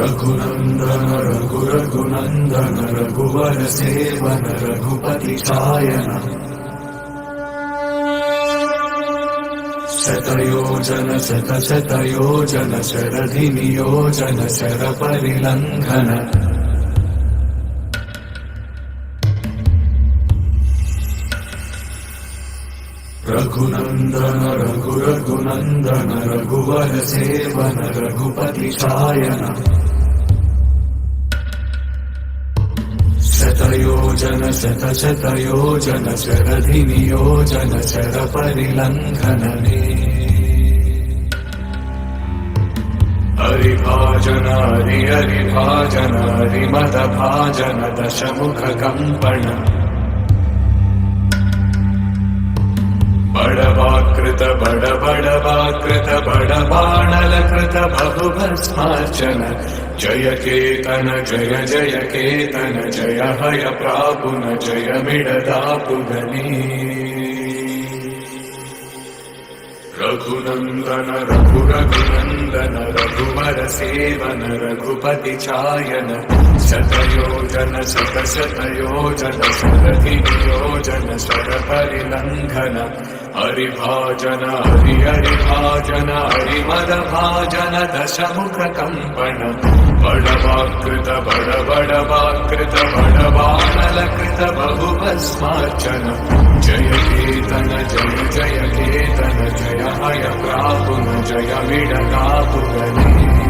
रघुनंदन रघुनंदन रघुवर seven Raghupati चायन शतयोजन शतशतयोजन शरधि नियोजन sir परिलंघन Raghunandan Raghunandan रघुवर seven Raghupati चायन शतयोजन शतशतयोजन शरधि नियोजन sir परिलंघन हरिभाजन हरिभाजन हरिमद भाजन दशमुख कंपन बड़वाकृत बड़वाकृत बड़बाणलकृत बहुभस्मार्चन जय केतन जय जय केतन जय हय प्रापुन जय मिडदापुगनी रघुनंदन रघुनंदन रघुवर सेवन रघुपति चायन शतयोजन शतशतयोजन शरधि नियोजन शर परिलंघन हरिभाजन हरिभाजन हरिमद भाजन दशमुख कंपन बड़वाकृत बड़वाकृत बड़बाणलकृत बहुभस्मार्चन जय केतन जय जय केतन जय हय प्रापुन जय मिडदापुगनी।